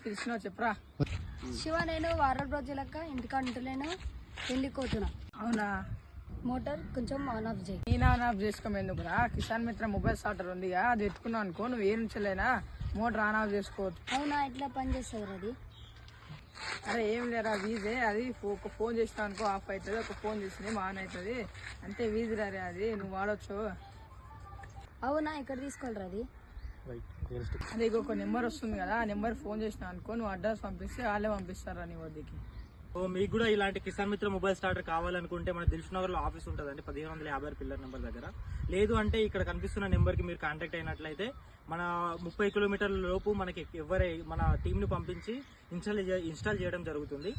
పిలిచినా చెప్పరా. శివ, నేను వారం రోజులక ఇంటికాడ ఉంటలేను, పెళ్లికి పోతున్నా. అవునా? మోటార్ కొంచెం ఆన్ ఆఫ్ చేయి. నేను ఆన్ ఆఫ్ చేసుకోమేందుకురా? కిసాన్ మిత్ర మొబైల్ స్టార్టర్ ఉందిగా, అది పెట్టుకున్నావు అనుకో, నువ్వు ఏ నుంచలేనా మోటార్ ఆన్ ఆఫ్ చేసుకోవచ్చు. అవునా? ఎట్లా పని చేస్తుంది అది? అరే ఏం లేరా, వీజే అది. ఒక ఫోన్ చేసినా అనుకో ఆఫ్ అవుతుంది, ఒక ఫోన్ చేసినా ఆన్ అవుతుంది, అంతే. వీజీ రే అది, నువ్వు వాడచ్చు. అవునా? ఎక్కడ తీసుకోవాలరా అది? అదే ఒక నెంబర్ వస్తుంది కదా, ఆ నెంబర్ ఫోన్ చేసినా అనుకో, నువ్వు అడ్రస్ పంపిస్తే వాళ్ళే పంపిస్తారా నీ వద్దకి. మీకు కూడా ఇలాంటి కిసాన్ మిత్ర మొబైల్ స్టార్టర్ కావాలనుకుంటే మన దిల్సుఖ్నగర్ లో ఆఫీస్ ఉంటుందండి, 1556 పిల్లర్ నెంబర్ దగ్గర. లేదు అంటే ఇక్కడ కనిపిస్తున్న నెంబర్ కి మీరు కాంటాక్ట్ అయినట్లయితే మన 30 కిలోమీటర్ల లోపు మనకి మన టీం ని పంపించి ఇన్స్టాల్ చేయడం జరుగుతుంది.